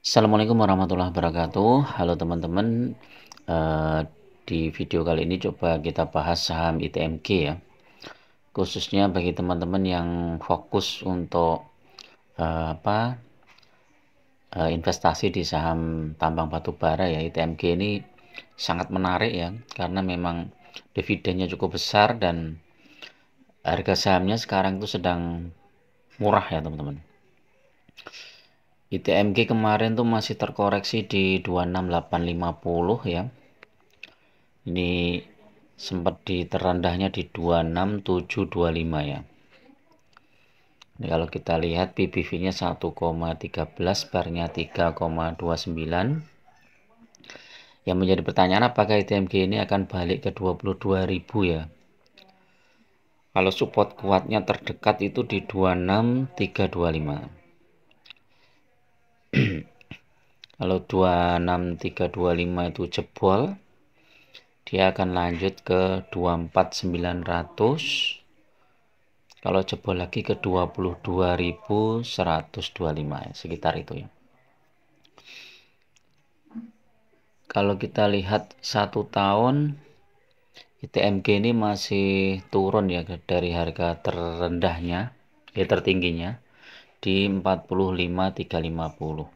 Assalamualaikum warahmatullahi wabarakatuh. Halo teman-teman, di video kali ini coba kita bahas saham ITMG ya. Khususnya bagi teman-teman yang fokus untuk investasi di saham tambang batu bara ya. ITMG ini sangat menarik ya, karena memang dividennya cukup besar dan harga sahamnya sekarang itu sedang murah ya teman-teman. ITMG kemarin tuh masih terkoreksi di 26850 ya. Ini sempat di terendahnya di 26725 ya. Ini kalau kita lihat PBV-nya 1,13, barnya 3,29. Yang menjadi pertanyaan, apakah ITMG ini akan balik ke 22.000 ya. Kalau support kuatnya terdekat itu di 26325. Kalau 26325 itu jebol, dia akan lanjut ke 24900. Kalau jebol lagi ke 22.125 ya, sekitar itu ya. Kalau kita lihat 1 tahun, ITMG ini masih turun ya dari harga terendahnya, tertingginya di 45.350.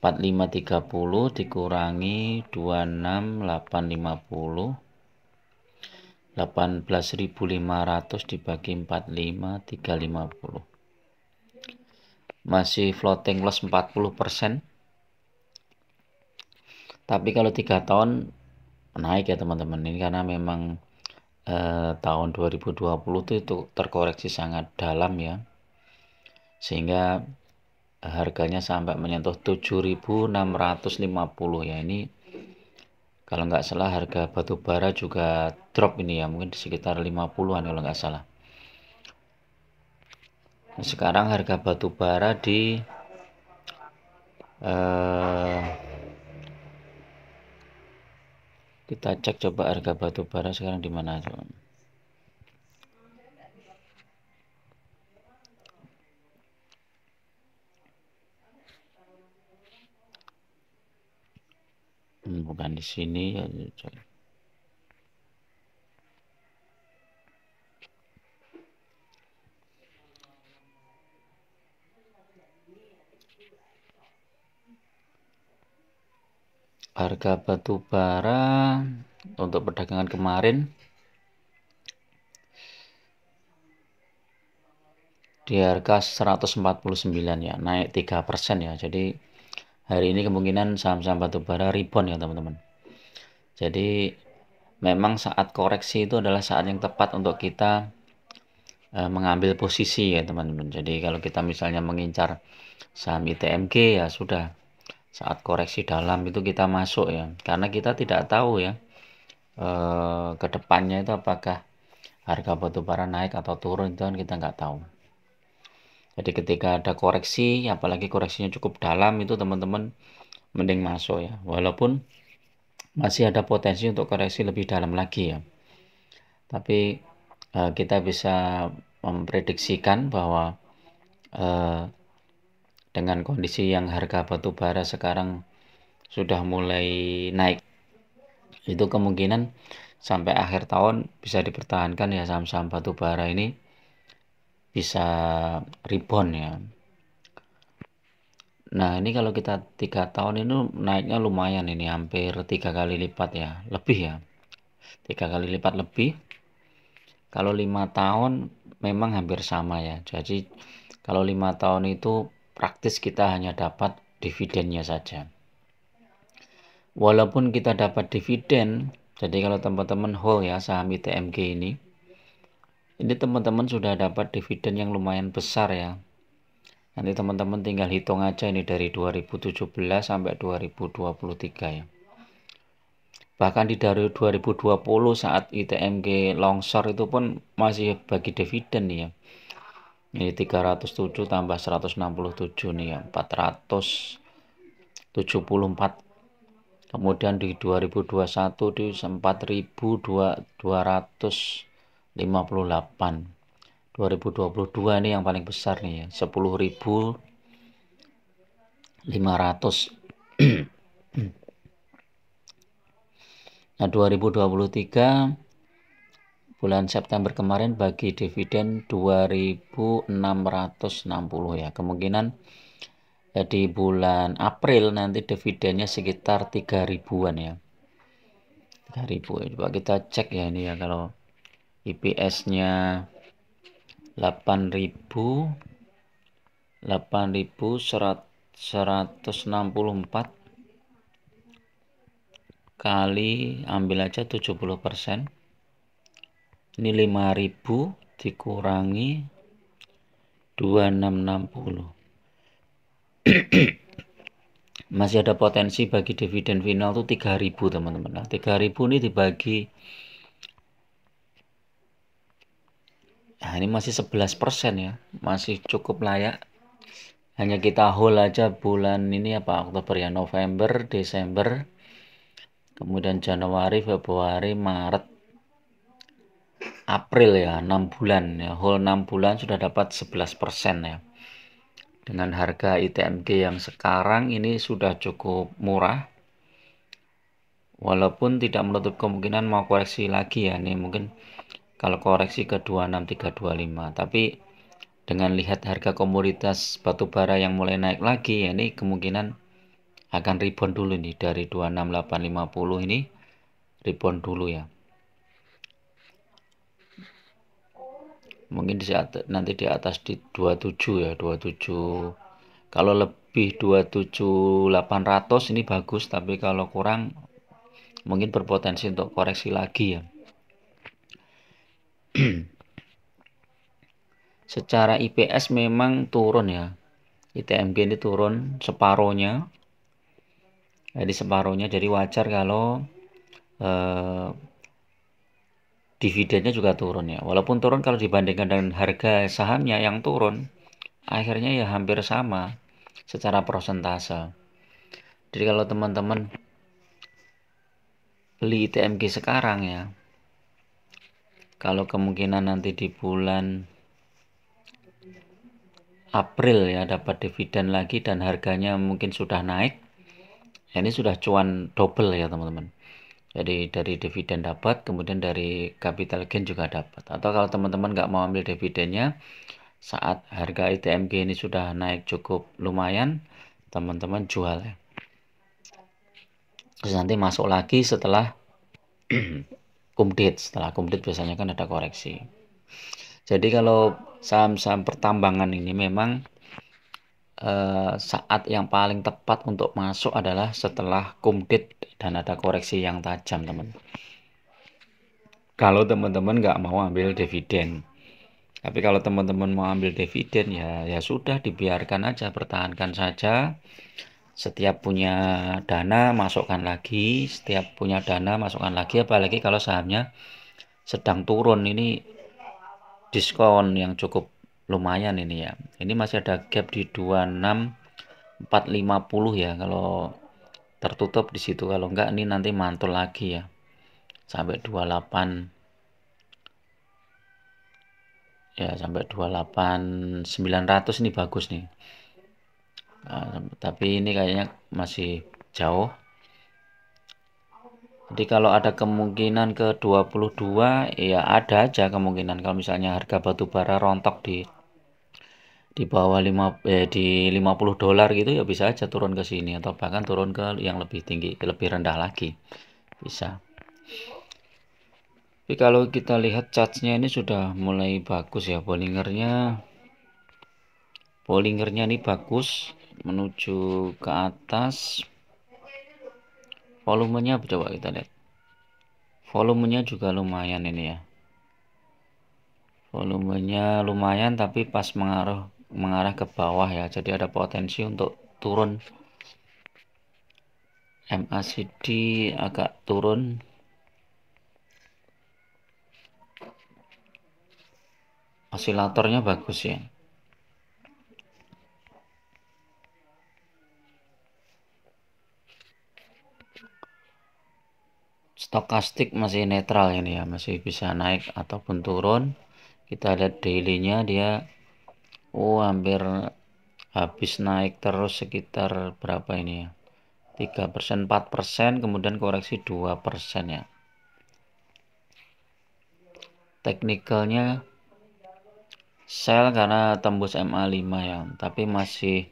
45.30 dikurangi 26.850, 18.500 dibagi 45.350. Masih floating loss 40%. Tapi kalau 3 tahun naik ya teman-teman, ini karena memang tahun 2020 itu terkoreksi sangat dalam ya, sehingga harganya sampai menyentuh 7.650 ya. Ini kalau nggak salah harga batu bara juga drop ini ya, mungkin di sekitar 50-an kalau nggak salah. Nah, sekarang harga batu bara di kita cek coba harga batu bara sekarang di mana coba. Bukan di sini ya. Harga batu bara untuk perdagangan kemarin di harga 149 ya, naik 3% ya. Jadi hari ini kemungkinan saham-saham batubara rebound ya teman-teman. Jadi memang saat koreksi itu adalah saat yang tepat untuk kita mengambil posisi ya teman-teman. Jadi kalau kita misalnya mengincar saham ITMG ya sudah, saat koreksi dalam itu kita masuk ya, karena kita tidak tahu ya ke depannya itu apakah harga batubara naik atau turun, itu kan kita nggak tahu. Jadi ketika ada koreksi, apalagi koreksinya cukup dalam, itu teman-teman mending masuk ya, walaupun masih ada potensi untuk koreksi lebih dalam lagi ya. Tapi kita bisa memprediksikan bahwa dengan kondisi yang harga batu bara sekarang sudah mulai naik, itu kemungkinan sampai akhir tahun bisa dipertahankan ya saham-saham batu bara ini bisa rebound ya. Nah ini kalau kita 3 tahun ini naiknya lumayan, ini hampir 3 kali lipat ya, lebih ya, 3 kali lipat lebih. Kalau 5 tahun memang hampir sama ya. Jadi kalau 5 tahun itu praktis kita hanya dapat dividennya saja. Walaupun kita dapat dividen, jadi kalau teman-teman hold ya saham ITMG ini teman-teman sudah dapat dividen yang lumayan besar ya. Nanti teman-teman tinggal hitung aja ini dari 2017 sampai 2023 ya. Bahkan di dari 2020 saat ITMG longsor itu pun masih bagi dividen nih ya. Ini 307 tambah 167 nih ya, 474. Kemudian di 2021 di 4.258. 2022 ini yang paling besar nih ya, 10.000 Nah, 2023 bulan September kemarin bagi dividen 2.660 ya. Kemungkinan di bulan April nanti dividennya sekitar 3.000-an ya. 3.000. Coba kita cek ya ini ya, kalau IPS-nya 8.164 kali ambil aja 70%. Ini 5.000 dikurangi 2660. Masih ada potensi bagi dividen final tuh 3.000 teman-teman. Nah, 3.000 ini dibagi, nah ini masih 11% ya, masih cukup layak. Hanya kita hold aja bulan ini apa, Oktober ya, November, Desember, kemudian Januari, Februari, Maret, April ya, 6 bulan ya, hold 6 bulan sudah dapat 11% ya. Dengan harga ITMG yang sekarang ini sudah cukup murah. Walaupun tidak menutup kemungkinan mau koreksi lagi ya, ini mungkin kalau koreksi ke 26.325, tapi dengan lihat harga komoditas batubara yang mulai naik lagi ya, ini kemungkinan akan rebound dulu nih dari 26.850 ini, rebound dulu ya. Mungkin nanti di atas di 27 ya, 27. Kalau lebih 27.800 ini bagus, tapi kalau kurang mungkin berpotensi untuk koreksi lagi ya. Secara IPS memang turun ya, ITMG ini turun separohnya, jadi separohnya, jadi wajar kalau dividennya juga turun ya. Walaupun turun kalau dibandingkan dengan harga sahamnya yang turun, akhirnya ya hampir sama secara persentase. Jadi kalau teman-teman beli ITMG sekarang ya, kalau kemungkinan nanti di bulan April ya dapat dividen lagi dan harganya mungkin sudah naik, ini sudah cuan double ya teman-teman. Jadi dari dividen dapat, kemudian dari capital gain juga dapat. Atau kalau teman-teman nggak mau ambil dividennya, saat harga ITMG ini sudah naik cukup lumayan, teman-teman jual ya. Terus nanti masuk lagi setelah kumdit. Setelah kumdit biasanya kan ada koreksi. Jadi kalau saham-saham pertambangan ini memang saat yang paling tepat untuk masuk adalah setelah kumdit dan ada koreksi yang tajam, teman. Kalau teman-teman nggak mau ambil dividen. Tapi kalau teman-teman mau ambil dividen ya sudah, dibiarkan aja, pertahankan saja. Setiap punya dana masukkan lagi, setiap punya dana masukkan lagi, apalagi kalau sahamnya sedang turun, ini diskon yang cukup lumayan ini ya. Ini masih ada gap di 26.450 ya, kalau tertutup di situ. Kalau enggak ini nanti mantul lagi ya sampai 28 ya, sampai 28.900 ini bagus nih. Tapi ini kayaknya masih jauh. Jadi kalau ada kemungkinan ke 22 ya, ada aja kemungkinan kalau misalnya harga batu bara rontok di bawah di 50 dolar gitu ya, bisa aja turun ke sini atau bahkan turun ke yang lebih tinggi, lebih rendah lagi bisa. Tapi kalau kita lihat chartnya ini sudah mulai bagus ya, Bollingernya ini bagus menuju ke atas. Volumenya coba kita lihat, volumenya juga lumayan ini ya, volumenya lumayan tapi pas mengarah ke bawah ya, jadi ada potensi untuk turun. MACD agak turun, osilatornya bagus ya. Stokastik masih netral ini ya, masih bisa naik ataupun turun. Kita lihat daily-nya, dia hampir habis naik terus sekitar berapa ini ya, 3%, 4%, kemudian koreksi 2% ya. Teknikalnya sell karena tembus MA5 ya, tapi masih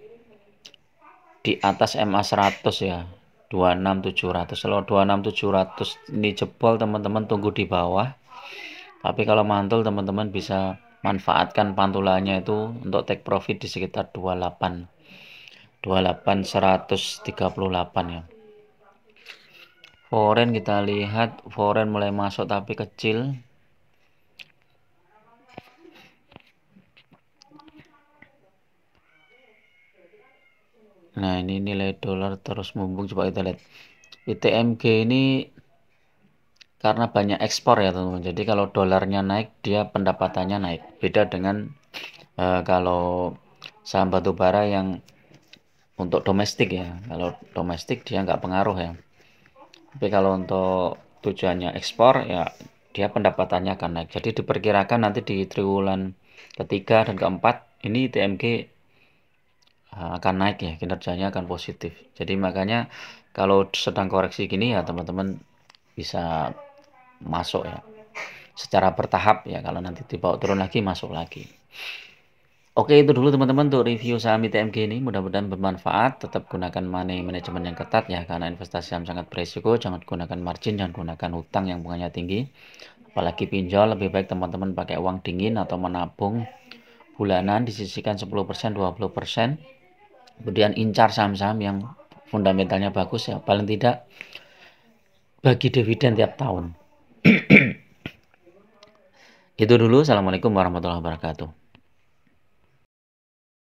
di atas MA 100 ya, 26700. Kalau 26700 ini jebol, teman-teman tunggu di bawah. Tapi kalau mantul, teman-teman bisa manfaatkan pantulannya itu untuk take profit di sekitar 138 ya. Foreign kita lihat, foreign mulai masuk tapi kecil. Nah, ini nilai dolar terus mumpung, coba kita lihat. ITMG ini karena banyak ekspor ya teman-teman, jadi kalau dolarnya naik, dia pendapatannya naik. Beda dengan kalau saham batubara yang untuk domestik ya, kalau domestik dia nggak pengaruh ya. Tapi kalau untuk tujuannya ekspor ya, dia pendapatannya akan naik. Jadi diperkirakan nanti di triwulan ketiga dan keempat ini ITMG akan naik ya, kinerjanya akan positif. Jadi makanya kalau sedang koreksi gini ya teman-teman bisa masuk ya, secara bertahap ya. Kalau nanti dibawa turun lagi, masuk lagi. Oke, itu dulu teman-teman untuk review saham ITMG ini. Mudah-mudahan bermanfaat. Tetap gunakan money management yang ketat ya, karena investasi saham sangat beresiko. Jangan gunakan margin, jangan gunakan hutang yang bunganya tinggi. Apalagi pinjol, lebih baik teman-teman pakai uang dingin atau menabung bulanan, disisihkan 10%, 20%. Kemudian incar saham-saham yang fundamentalnya bagus ya, paling tidak bagi dividen tiap tahun. Itu dulu. Assalamualaikum warahmatullahi wabarakatuh.